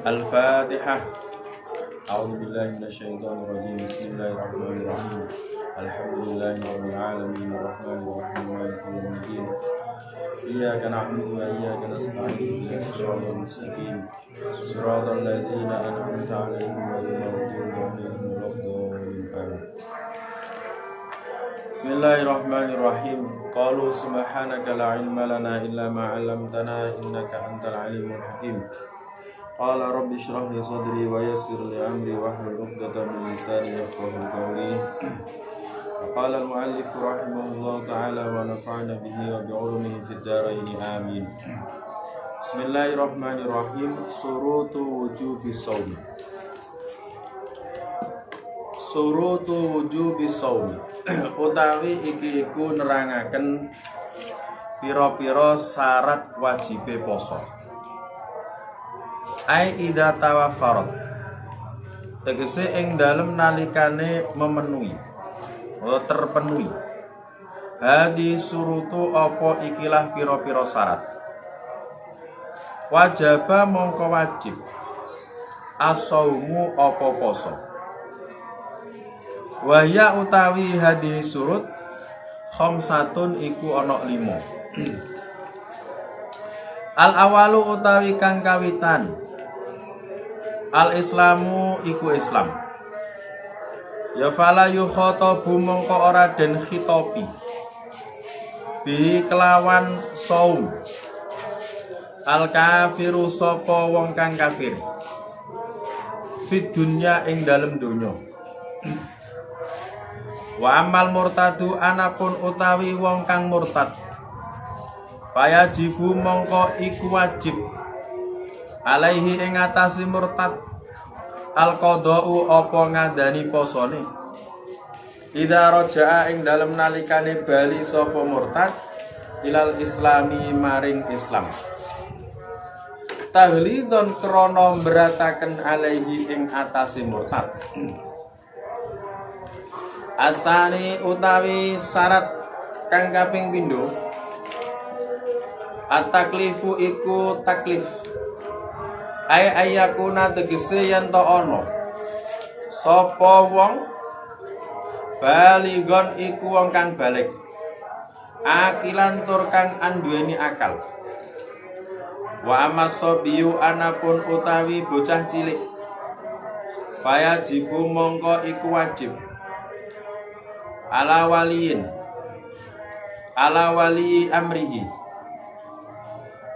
Al-Fatihah. A'udzubillahi minasyaitonirrajim. Bismillahirrahmanirrahim. Alhamdulillahirabbil alamin arrahmanir rahim maliki yaumiddin. Iyyaka na'budu wa iyyaka nasta'in ihdinas siratal mustaqim. Shiratal ladzina an'amta 'alaihim ghairil maghdubi 'alaihim waladdallin. Bismillahirrahmanirrahim. Qalu subhanaka la ilma lana illa ma 'allamtana innaka antal alimul hakim. Qala rabbi shrah li sadri wa yassir li amri wahlul 'uqdatam min lisani yafqahu qawli. Qala al-mu'allif rahimahullah ta'ala wa nafa'ana bihi wa bi'ulumihi fid dharain amin. Bismillahirrahmanirrahim. Surutu wujubis shaum. Surutu wujubis shaum. Utawi iki iku nerangaken pira-pira syarat wajibe poso. Ai idza tawaffarat. Tegese ing dalem nalikane memenuhi atau terpenuhi. Hadi surutu apa ikilah pira-pira syarat. Wajaba mongko wajib. As-saumu apa poso. Wahya utawi hadi surut khamsatun iku ana 5. Al awalu utawi kang kawitan. Al islamu iku Islam. Ya fala yukhatabu mongko ora den khitopi bi kelawan saum. Al kafiru sapa wong kang kafir fid dunya ing dalem donya. Wa amal murtadu anapun utawi wong kang murtad fayajibu mongko iku wajib alaihi ing atase murtad al-qada'u apa ngandani posone. Idza raja'a ing dalem nalikane bali sapa murtad ilal islami maring Islam. Tahlidon krana berataken alaihi ing atase murtad. Asani utawi syarat kang kaping pindho at-taklifu iku taklif. Ayakuna tegese yen to ana sapa wong baligon iku wong kang balik akilan tur kang anduweni akal. Wa amasobiyu anapun utawi bocah cilik fayajibu mongko iku wajib ala wali amrihi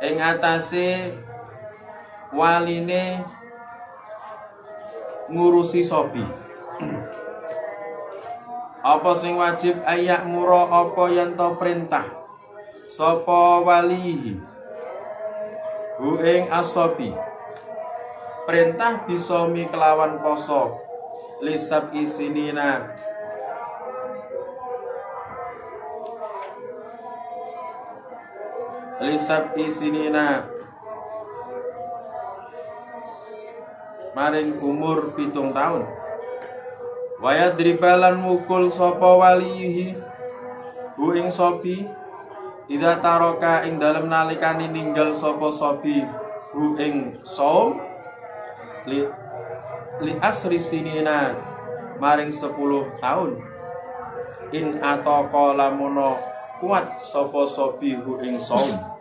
ing atase waline ngurusi sobi. Apa sing wajib ayak muro apa yen to perintah sapa walihi hu ing asobi. Perintah bisa mi kelawan poso lisab isinina maring umur 7 tahun. Waya dribalan mukul sapa walihi hu ing sobi idza taroka ing dalem nalikane ninggal sapa sobi hu ing saum li asri sinina maring 10 tahun. In ataqa lamono kuat sapa sobi hu ing saum.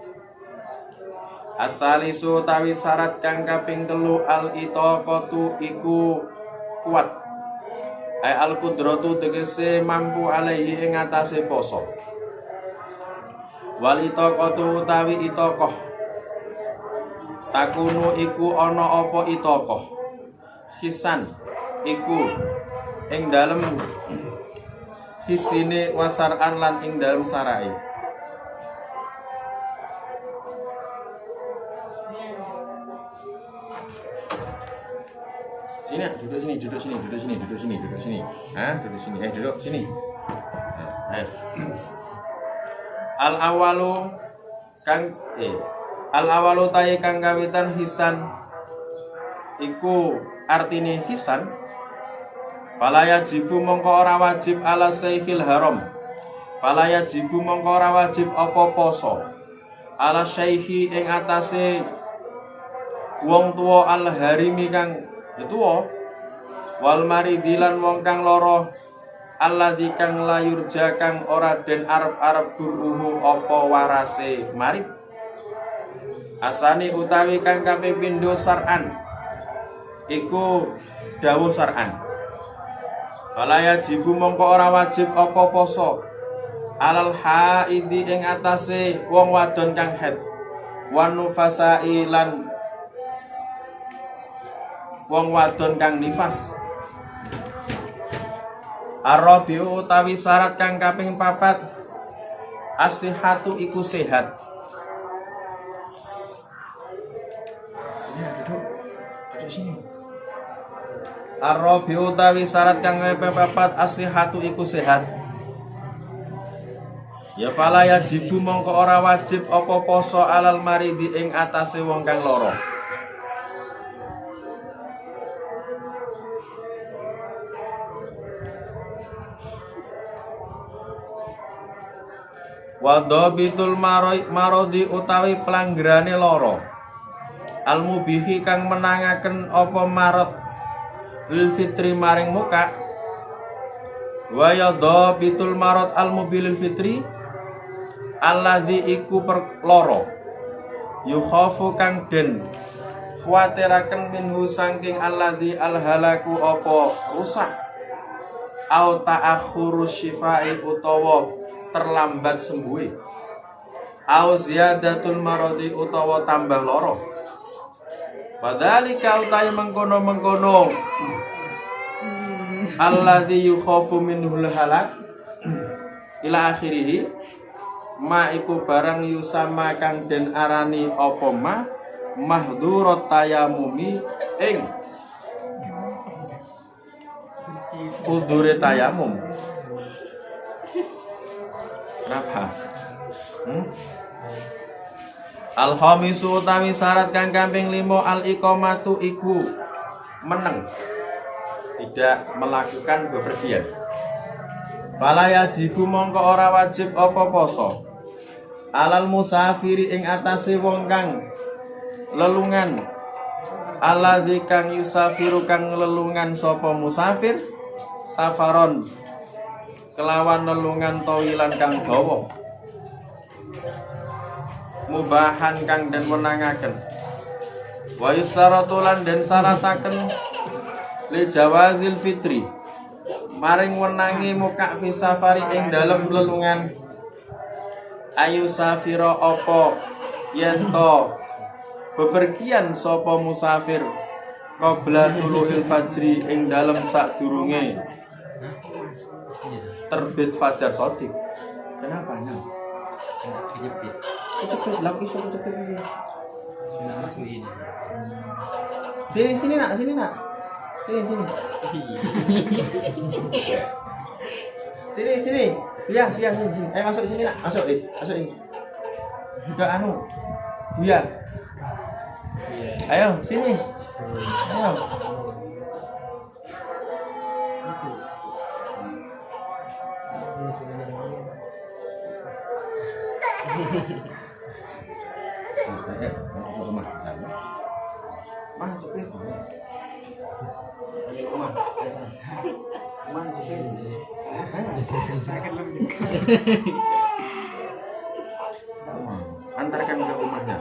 Asalisu tawi syarat kang kaping 3 al itaqatu iku kuat. Ai al qudratu tegese mampu alaihi ing atase poso. Wal itaqatu utawi itaqah takunu iku ana apa itaqah hisan iku ing dalem hisine wasaran lan ing dalem sarai. Sini, duduk sini. Duduk sini. Duduk sini. Al awalu ta'i kang kawitan hisan iku artine hisan. Fala yajibu mongko ora wajib ala syekhil haram. Fala yajibu mongko ora wajib apa poso ala syekhi ing atase wong tuwa al harimi kang tuwa wal maridilan wong kang lara alladzi kang layurja kang ora den arep-arep buruhu apa warase marid asani utawi kang kaping pindho sar'an iku dawuh sar'an balaya jibu mongko ora wajib apa poso alal haidi ing atase wong wadon kang haid wan nufasai lan wong wadon kang nifas arabiu utawi syarat kang kaping 4 as-sihhatu iku sehat. Duduk sini. Arabiu utawi syarat kang kaping 4 as-sihhatu iku sehat. Ya fala yajibu mongko ora wajib apa poso alal maridi ing atase wong kang lara. Wa dhabitul marodi utawi pelanggerane lara. Al mubihi kang menangaken apa marad lil fitri maring muka. Wa ya dhabitul marad al mubil fitri alladzi iku perloro yukhafu kang den kuwatiraken minhu saking alladzi alhalaku apa rusak au ta'akhuru syifai utawa terlambat sembuh au ziyadatul maradi utawa tambah loro padhalika utai mengkono-mengkono alladzi yukhafu minhul halak ila akhirih ma iku barang yusama kang den arani apa mahdhurat tayamumi ing udure tayamum. Kenapa? Al-khamisu utawi syarat kang kaping 5 al-iqamatu iku meneng tidak melakukan bepergian. Fala yajibu mongko ora wajib apa poso alal musafiri ing atase wong kang lelungan alladzi kang yusafiru kang lelungan sapa musafir safaron kelawan lelungan tawilan kang dawa mubahan kang den wenangaken wa yustaratu lan den syarataken li jawazil fitri maring wenangi muka fi safari ing dalem lelungan ayu safira apa yen to bepergian sapa musafir qabla tuluil fajri ing dalem sadurunge terbit fajar sodik. Kenapa? Kejepit. Kejepit, lagi iso kejepit ini. Sini nak. Sini. Sini. Biar sini. Ayo masuk sini nak. Masuk ini. Enggak Biar. Ayo sini. Ayo. Antarkan ke rumahnya.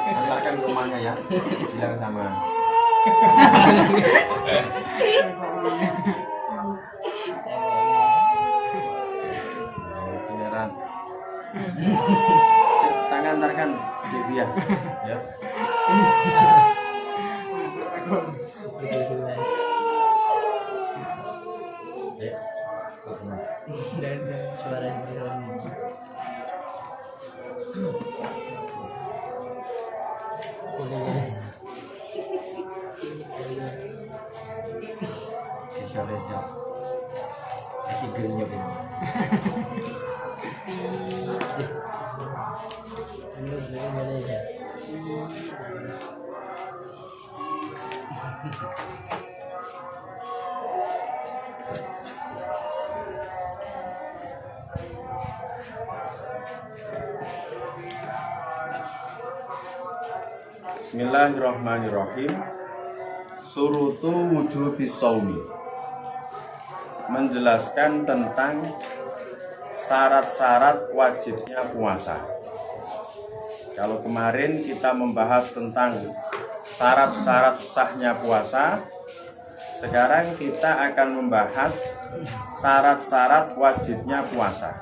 Antarkan ke rumahnya ya. Bilang sama. Beneran. Tangan antarkan ke dia. Ya. Dan suara Reza kasih gelnya ini Bismillahirrahmanirrahim. Surutu wujubis shaumi, menjelaskan tentang syarat-syarat wajibnya puasa. Kalau kemarin kita membahas tentang syarat-syarat sahnya puasa, sekarang kita akan membahas syarat-syarat wajibnya puasa.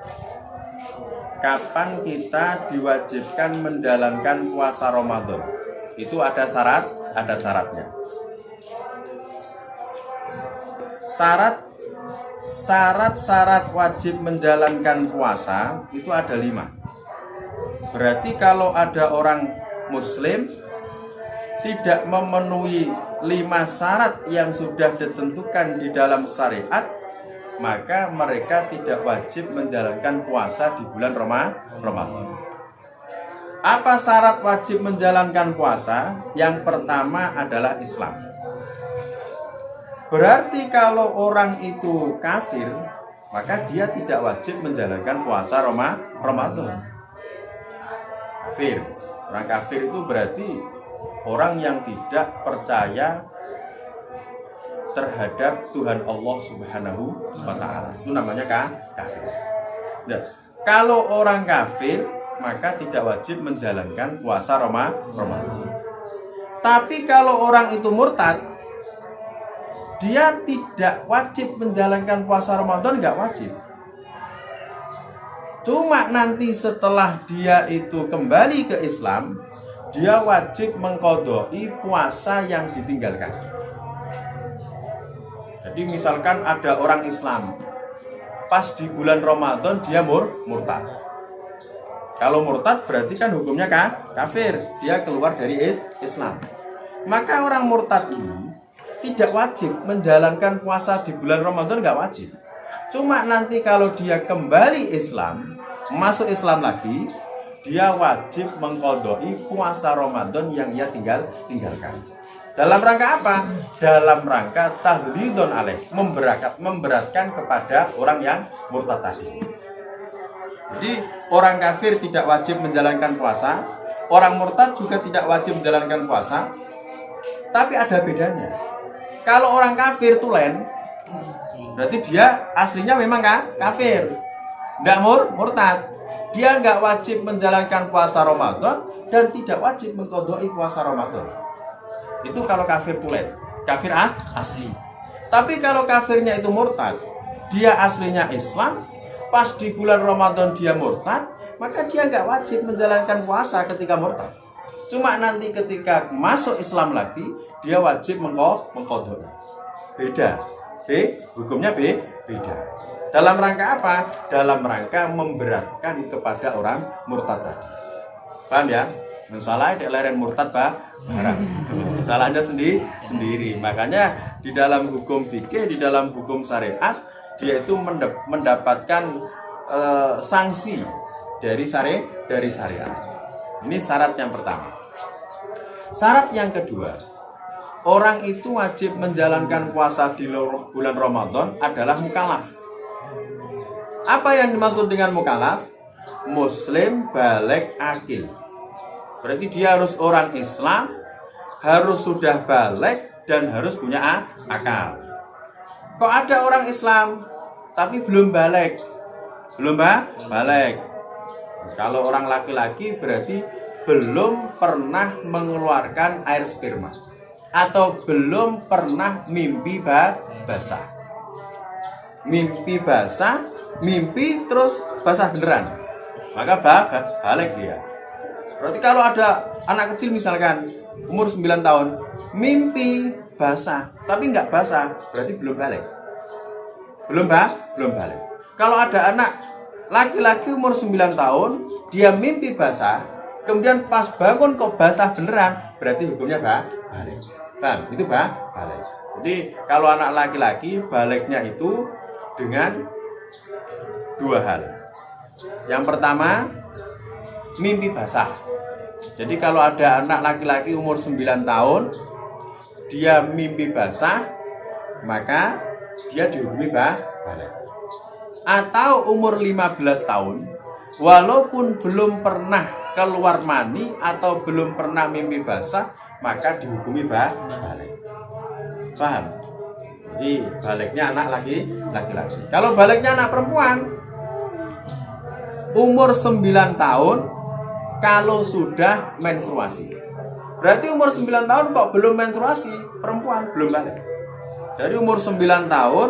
Kapan kita diwajibkan menjalankan puasa Ramadan? Itu ada syaratnya. Syarat wajib menjalankan puasa itu ada 5. Berarti kalau ada orang muslim tidak memenuhi 5 syarat yang sudah ditentukan di dalam syariat, maka mereka tidak wajib menjalankan puasa di bulan Ramadan. Apa syarat wajib menjalankan puasa? Yang pertama adalah Islam. Berarti kalau orang itu kafir, maka dia tidak wajib menjalankan puasa Ramadan. Kafir. Orang kafir itu berarti orang yang tidak percaya terhadap Tuhan Allah Subhanahu wa Ta'ala. Itu namanya kafir. Nah, kalau orang kafir, maka tidak wajib menjalankan puasa Ramadan. Tapi kalau orang itu murtad, dia tidak wajib menjalankan puasa Ramadan, nggak wajib. Cuma nanti setelah dia itu kembali ke Islam, dia wajib mengqadai puasa yang ditinggalkan. Jadi misalkan ada orang Islam, pas di bulan Ramadan dia murtad. Kalau murtad berarti kan hukumnya kafir, dia keluar dari Islam. Maka orang murtad ini tidak wajib menjalankan puasa di bulan Ramadan, nggak wajib. Cuma nanti kalau dia kembali Islam, masuk Islam lagi, dia wajib mengqadai puasa Ramadan yang ia tinggalkan. Dalam rangka apa? Dalam rangka tahlidun alaih, memberatkan kepada orang yang murtad tadi. Jadi orang kafir tidak wajib menjalankan puasa, orang murtad juga tidak wajib menjalankan puasa. Tapi ada bedanya. Kalau orang kafir tulen, berarti dia aslinya memang kafir, tidak murtad. Dia nggak wajib menjalankan puasa Ramadan dan tidak wajib mengqadai puasa Ramadan. Itu kalau kafir tulen, kafir asli. Tapi kalau kafirnya itu murtad, dia aslinya Islam, pas di bulan Ramadan dia murtad, maka dia nggak wajib menjalankan puasa ketika murtad. Cuma nanti ketika masuk Islam lagi, dia wajib mengqadai. Beda. Hukumnya beda. Dalam rangka apa? Dalam rangka memberatkan kepada orang murtad tadi. Paham ya? Masalah di leren murtad salahnya sendiri. Makanya di dalam hukum fikih, di dalam hukum syariat, dia itu mendapatkan sanksi dari syariat. Ini syarat yang pertama. Syarat yang kedua, orang itu wajib menjalankan puasa di bulan Ramadan adalah mukallaf. Apa yang dimaksud dengan mukallaf? Muslim baligh akil. Berarti dia harus orang Islam, harus sudah baligh dan harus punya akal. Kok ada orang Islam tapi belum baligh? Kalau orang laki-laki berarti belum pernah mengeluarkan air sperma atau belum pernah mimpi basah. Mimpi basah, mimpi terus basah beneran, maka baligh dia. Berarti kalau ada anak kecil misalkan umur 9 tahun mimpi basah tapi nggak basah, berarti belum baligh. Belum baligh. Kalau ada anak laki-laki umur 9 tahun dia mimpi basah, kemudian pas bangun kok basah beneran, berarti hukumnya baligh. Paham? Itu baligh. Jadi kalau anak laki-laki balighnya itu dengan 2 hal. Yang pertama, mimpi basah. Jadi kalau ada anak laki-laki umur 9 tahun dia mimpi basah, maka dia dihukumi baligh. Atau umur 15 tahun walaupun belum pernah keluar mani atau belum pernah mimpi basah, maka dihukumi balik. Paham? Jadi baliknya anak laki-laki. Kalau baliknya anak perempuan, umur 9 tahun kalau sudah menstruasi. Berarti umur 9 tahun kok belum menstruasi, perempuan belum balik. Dari umur 9 tahun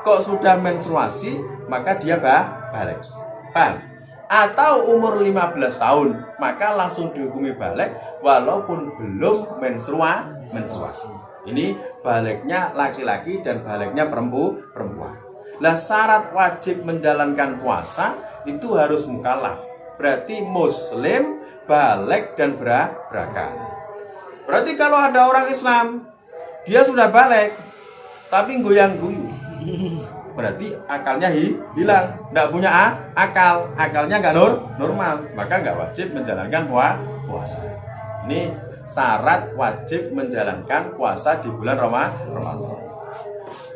kok sudah menstruasi, maka dia balik. Paham? Atau umur 15 tahun, maka langsung dihukumi balik walaupun belum menstruasi. Ini baliknya laki-laki dan baliknya perempuan. Nah, syarat wajib menjalankan puasa itu harus mukallaf. Berarti muslim, balik dan berakal. Berarti kalau ada orang Islam, dia sudah balik tapi goyang-guyu, berarti akalnya hilang, nggak punya akal, akalnya nggak normal, maka nggak wajib menjalankan puasa. Ini syarat wajib menjalankan puasa di bulan Ramadan.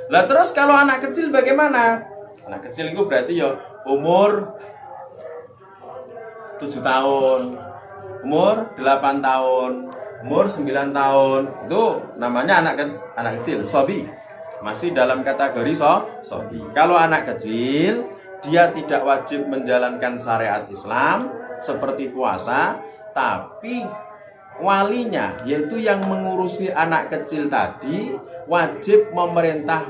Lah terus kalau anak kecil bagaimana? Anak kecil itu berarti ya umur 7 tahun, umur 8 tahun, umur 9 tahun, itu namanya anak kecil, sobi. Masih dalam kategori sobi. Kalau anak kecil, dia tidak wajib menjalankan syariat Islam seperti puasa, tapi walinya, yaitu yang mengurusi anak kecil tadi, wajib memerintah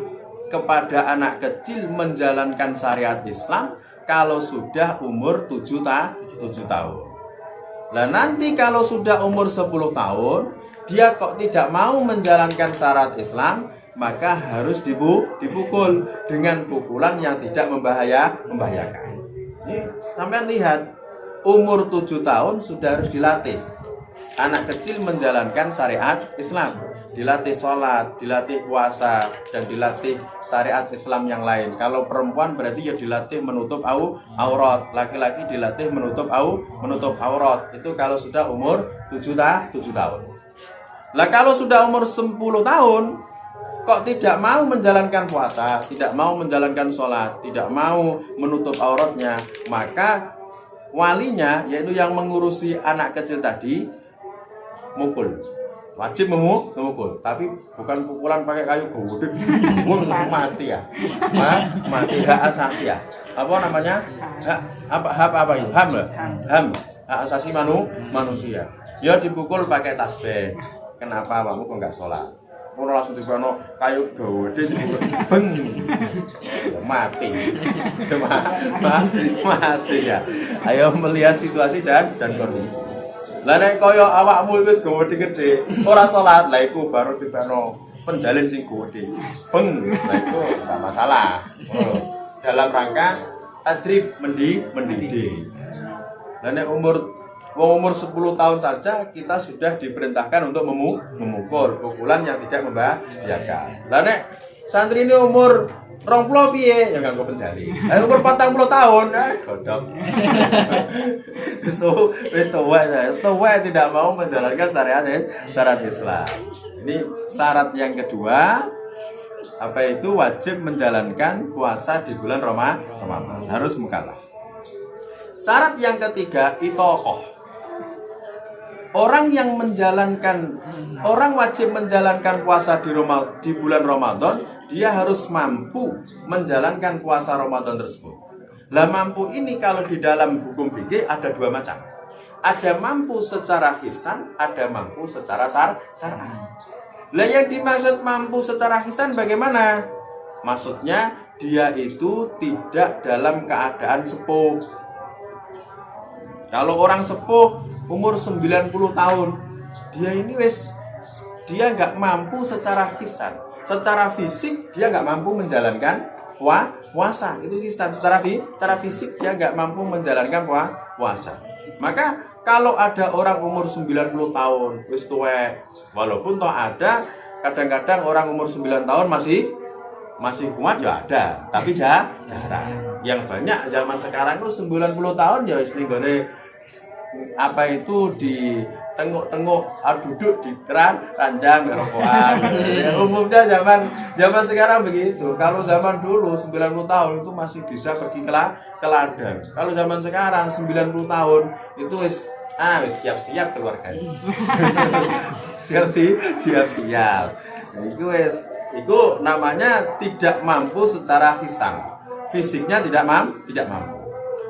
kepada anak kecil menjalankan syariat Islam kalau sudah umur 7 tahun. Nah nanti kalau sudah umur 10 tahun, dia kok tidak mau menjalankan syariat Islam, maka harus dipukul dengan pukulan yang tidak membahayakan. Ini sampean lihat, umur 7 tahun sudah harus dilatih anak kecil menjalankan syariat Islam, dilatih sholat, dilatih puasa, dan dilatih syariat Islam yang lain. Kalau perempuan berarti ya dilatih menutup aurat, laki-laki dilatih menutup aurat. Itu kalau sudah umur 7 tahun. Lah kalau sudah umur 10 tahun kok tidak mau menjalankan puasa, tidak mau menjalankan sholat, tidak mau menutup auratnya, maka walinya, yaitu yang mengurusi anak kecil tadi, mukul. Wajib memukul, tapi bukan pukulan pakai kayu gede, mati ya, mati hak asasi ya. Apa namanya? Hak asasi manusia. Ya dipukul pakai tasbih. Kenapa kamu kok nggak sholat? Mau langsung dibono kayu gede beng, mati ya. Ayo melihat situasi dan kondisi. Lah nek kaya awakmu wis gede ora salat, lah iku baru dibono penjalin sing gede beng, lah iku enggak masalah. Dalam rangka tadrib mendidik. Lah nek umur 10 tahun saja kita sudah diperintahkan untuk memukul, pukulan yang tidak membahayakan. Lah nek santri ini umur 20 piye ya nganggo penjali. Umur 40 tahun godhog. Wis tuwa tidak mau menjalankan syariat Islam. Ini syarat yang kedua, apa itu wajib menjalankan puasa di bulan Ramadan, harus mukallaf. Syarat yang ketiga itoqoh. Orang wajib menjalankan puasa di bulan Ramadan, dia harus mampu menjalankan puasa Ramadan tersebut. Lah mampu ini kalau di dalam hukum fikih ada dua macam. Ada mampu secara hisan, ada mampu secara syar'i. Lah yang dimaksud mampu secara hisan bagaimana? Maksudnya dia itu tidak dalam keadaan sepuh. Kalau orang sepuh umur 90 tahun, dia nggak mampu secara hisan, secara fisik dia nggak mampu menjalankan puasa. Itu hisan, secara fisik dia nggak mampu menjalankan puasa. Maka kalau ada orang umur 90 tahun wis tuwek, walaupun toh ada kadang-kadang orang umur 9 tahun masih kuat ya ada, tapi jarang. Yang banyak zaman sekarang itu 90 tahun ya wis ninggone apa itu di tengok-tengok duduk di ranjang rokokan. Umumnya zaman sekarang begitu. Kalau zaman dulu 90 tahun itu masih bisa pergi ke ladang. Kalau zaman sekarang 90 tahun itu Siap-siap keluarganya. Siap-siap. Itu namanya tidak mampu secara hisan. Fisiknya tidak mampu.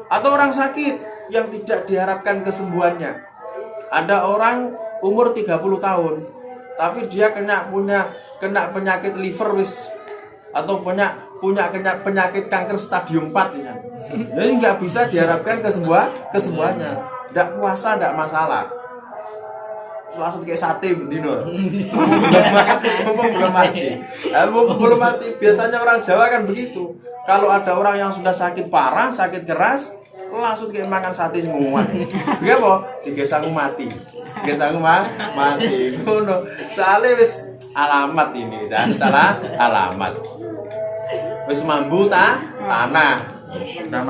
Atau orang sakit yang tidak diharapkan kesembuhannya. Ada orang umur 30 tahun, tapi dia kena penyakit liver atau punya penyakit kanker stadium 4 ya. Jadi nggak bisa diharapkan kesembuhannya. Tidak puasa tidak masalah. Langsung kayak sate bendino. Belum mati. Biasanya orang Jawa kan begitu. Kalau ada orang yang sudah sakit parah, sakit keras, langsung kayak makan sate semua. Iya po, digesang mati. Mati. Ngono. Soalnya wis alamat ini, salah alamat. Wis mambu tanah. Sudah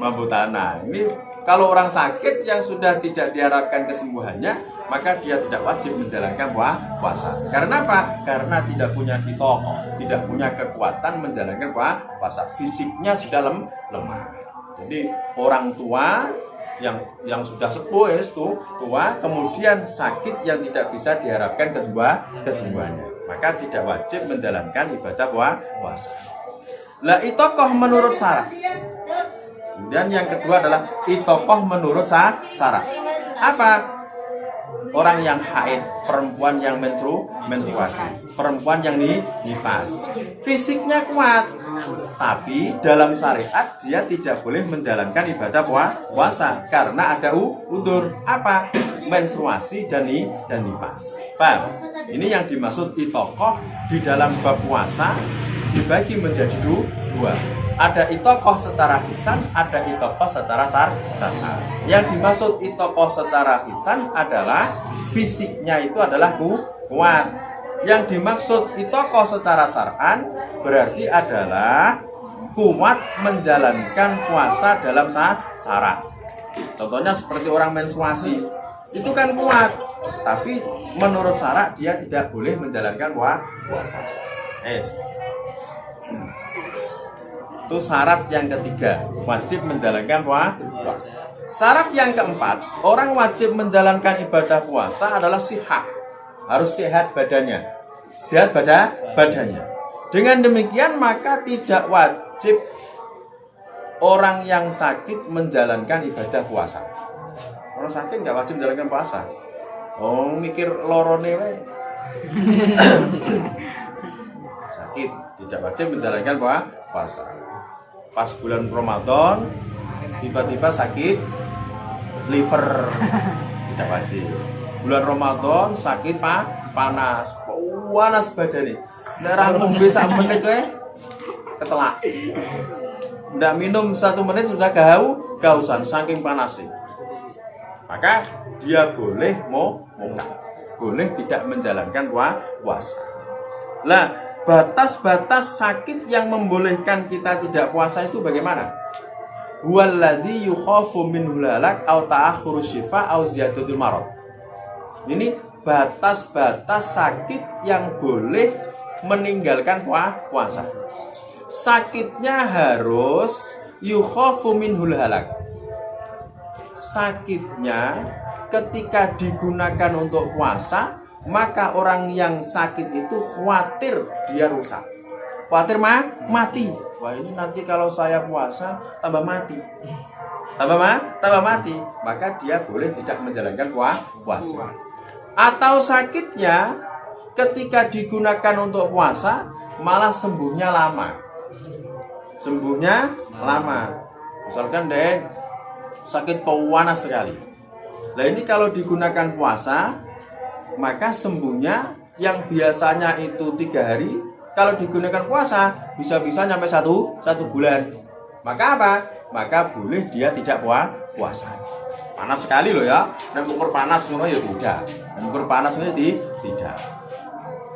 mambu tanah. Ini kalau orang sakit yang sudah tidak diharapkan kesembuhannya, maka dia tidak wajib menjalankan puasa. Karena apa? Karena tidak punya hitoh, tidak punya kekuatan menjalankan puasa. Fisiknya sudah lemah. Jadi orang tua yang sudah sepuh tua, kemudian sakit yang tidak bisa diharapkan kesembuhannya, maka tidak wajib menjalankan ibadah puasa. Lah itokoh menurut syarat. Kemudian yang kedua adalah itokoh menurut syarat. Apa? Orang yang haid, perempuan yang menstruasi, perempuan yang nifas, fisiknya kuat, tapi dalam syariat dia tidak boleh menjalankan ibadah puasa karena ada udzur. Apa? Menstruasi dan nifas. Paham? Ini yang dimaksud itokoh di dalam bab puasa dibagi menjadi dua. Ada itokoh secara hisan, ada itokoh secara syar'an. Yang dimaksud itokoh secara hisan adalah fisiknya itu adalah kuat. Yang dimaksud itokoh secara syar'an berarti adalah kuat menjalankan puasa dalam syarat. Contohnya seperti orang menstruasi, itu kan kuat, tapi menurut syarat dia tidak boleh menjalankan puasa. Itu syarat yang ketiga, wajib menjalankan puasa. Syarat yang keempat, orang wajib menjalankan ibadah puasa adalah sihat. Harus sehat badannya. Sehat badannya. Dengan demikian maka tidak wajib orang yang sakit menjalankan ibadah puasa. Orang sakit nggak wajib menjalankan puasa. Oh, mikir lorone wae. Sakit tidak wajib menjalankan puasa. Pas bulan Ramadan tiba-tiba sakit liver, tidak wajib. Bulan Ramadan sakit panas badannya. Darah ngombe sak menit ketelak. Ndak minum 1 menit sudah kehausan saking panasnya. Maka dia boleh boleh tidak menjalankan puasa. Lah, batas-batas sakit yang membolehkan kita tidak puasa itu bagaimana? Huwallazi yukhafu minhul halak aw ta'akhkhuru syifa aw ziyadatul marad. Ini batas-batas sakit yang boleh meninggalkan puasa. Sakitnya harus yukhafu minhul halak. Sakitnya ketika digunakan untuk puasa, maka orang yang sakit itu khawatir dia rusak, khawatir mati. Wah, ini nanti kalau saya puasa tambah mati, tambah mati. Maka dia boleh tidak menjalankan puasa. Atau sakitnya ketika digunakan untuk puasa malah sembuhnya lama. Misalkan deh sakit panas sekali. Nah ini kalau digunakan puasa, maka sembuhnya yang biasanya itu 3 hari, kalau digunakan puasa bisa-bisa sampai 1 bulan. Maka apa? Maka boleh dia tidak puasa. Panas sekali loh ya. Dan ukur panas ngono ya tidak. Dan ukur panas ngono tidak.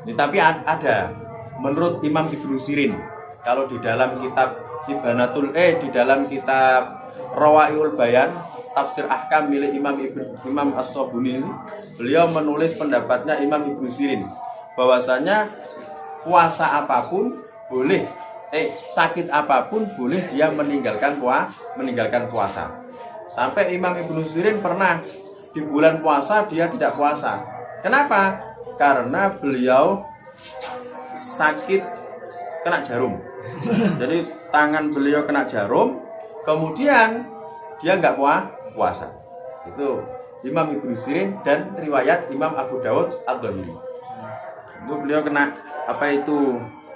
Ini tapi ada menurut Imam Ibnu Sirin, kalau di dalam kitab di dalam kitab Rawaiul Bayan, tafsir ahkam milik Imam As-Sabuni, beliau menulis pendapatnya Imam Ibnu Sirin bahwasanya puasa apapun boleh, sakit apapun boleh dia meninggalkan puasa. Sampai Imam Ibnu Sirin pernah di bulan puasa dia tidak puasa. Kenapa? Karena beliau sakit kena jarum. Jadi tangan beliau kena jarum, kemudian dia nggak puasa. Itu Imam Ibnu Sirin dan riwayat Imam Abu Dawud Ad-Dhahiri. Itu beliau kena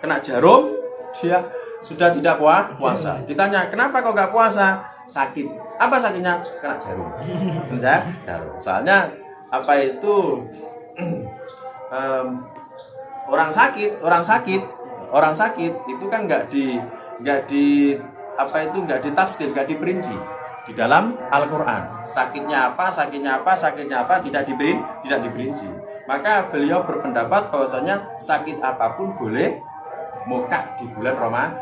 kena jarum, dia sudah tidak puasa. Ditanya, kenapa kau nggak puasa? Sakit. Apa sakitnya? Kena jarum. Jarum. Soalnya orang sakit itu kan nggak ditafsir, nggak diperinci di dalam Al-Quran. Sakitnya apa tidak diperinci. Maka beliau berpendapat bahwasanya sakit apapun boleh muka di bulan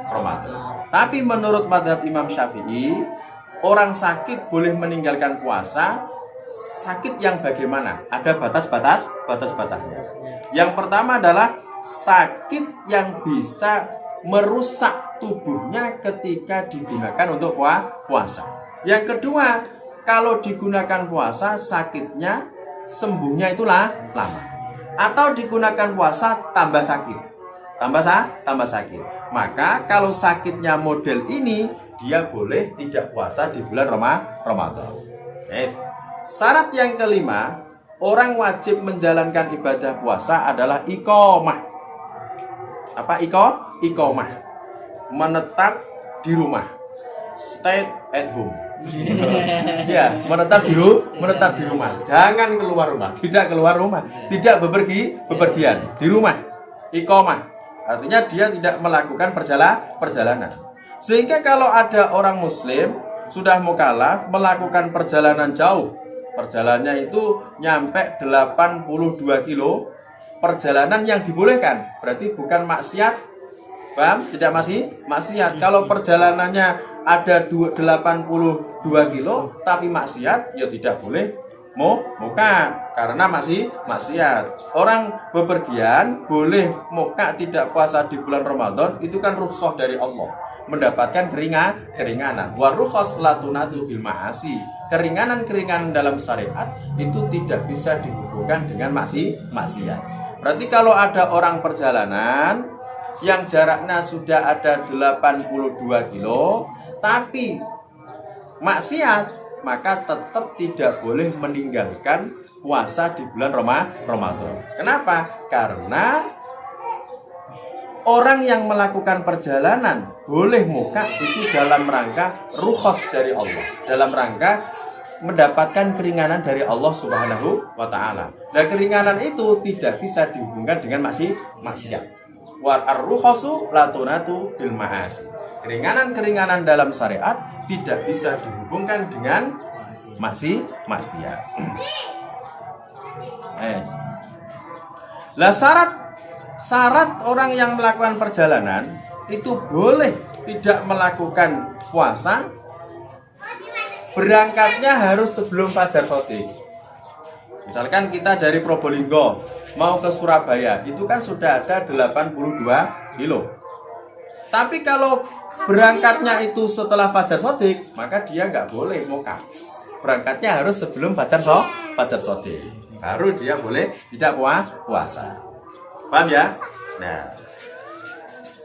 Ramadan. Tapi menurut mazhab Imam Syafi'i, orang sakit boleh meninggalkan puasa. Sakit yang bagaimana? Ada batas-batasnya. Yang pertama adalah sakit yang bisa merusak tubuhnya ketika digunakan untuk puasa. Yang kedua, kalau digunakan puasa sakitnya sembuhnya itulah lama. Atau digunakan puasa tambah sakit. Tambah sakit. Maka kalau sakitnya model ini, dia boleh tidak puasa di bulan Ramadan. Yes. Syarat yang kelima, orang wajib menjalankan ibadah puasa adalah iqomah. Apa iqomah? Menetap di rumah. Stay at home. Ya, menetap di rumah. Jangan keluar rumah. Tidak keluar rumah. Tidak bepergian di rumah. Iqomah. Artinya dia tidak melakukan perjalanan. Sehingga kalau ada orang muslim sudah mukallaf melakukan perjalanan jauh, perjalanannya itu nyampe 82 kilo, perjalanan yang dibolehkan, berarti bukan maksiat. Paham? Tidak maksiat. Kalau perjalanannya ada 82 kilo tapi maksiat, ya tidak boleh muka karena masih maksiat. Orang bepergian boleh muka tidak puasa di bulan Ramadan, itu kan rukhsah dari Allah, mendapatkan keringanan. Wa rukhas latunatu bil ma'asi. Keringanan dalam syariat itu tidak bisa dihubungkan dengan maksiat. Berarti kalau ada orang perjalanan yang jaraknya sudah ada 82 kilo tapi maksiat, maka tetap tidak boleh meninggalkan puasa di bulan Ramadan. Kenapa? Karena orang yang melakukan perjalanan boleh muka itu dalam rangka rukhas dari Allah, dalam rangka mendapatkan keringanan dari Allah Subhanahu wa ta'ala. Dan keringanan itu tidak bisa dihubungkan dengan maksiat. War ar-rukhasu latunatu bil ma'asi. Keringanan dalam syariat tidak bisa dihubungkan dengan maksiat. Lah syarat orang yang melakukan perjalanan itu boleh tidak melakukan puasa, berangkatnya harus sebelum fajar shadiq. Misalkan kita dari Probolinggo mau ke Surabaya, itu kan sudah ada 82 kilo. Tapi kalau berangkatnya itu setelah fajar shadiq, maka dia nggak boleh muka. Berangkatnya harus sebelum fajar shadiq. Baru dia boleh tidak puasa. Paham ya? Nah,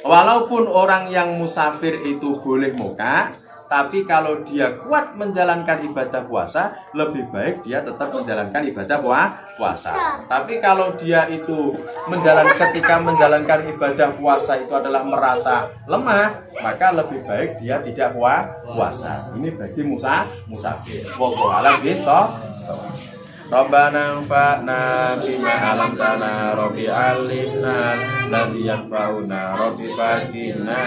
walaupun orang yang musafir itu boleh muka, tapi kalau dia kuat menjalankan ibadah puasa, lebih baik dia tetap menjalankan ibadah puasa. Tapi kalau dia itu ketika menjalankan ibadah puasa itu adalah merasa lemah, maka lebih baik dia tidak puasa. Ini bagi musafir. Wallahu a'lam bishawab. Rabbana anfa'na bima 'allamtana Rabbi 'allimna alladzi yanfa'una Rabbi faqihna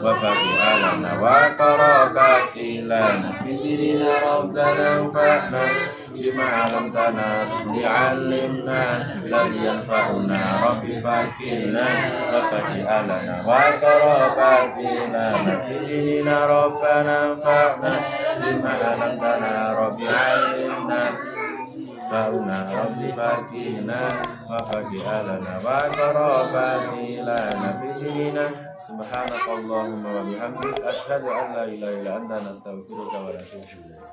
wa faqihna wa qara'atilana bisirina Rabbana anfa'na bima 'allamtana Rabbi 'allimna alladzi yanfa'una Rabbi faqihna wa faqihna wa qara'atilana bisirina Rabbana anfa'na bima 'allamtana Rabbi 'allimna Fauna Rabbi Fakina wa faki'alana wa qarabatilana bijinina subhanakallahumma wa bihamdik asyhadu an la ilaha illa anta nastaghfiruka wa natubu ilaik.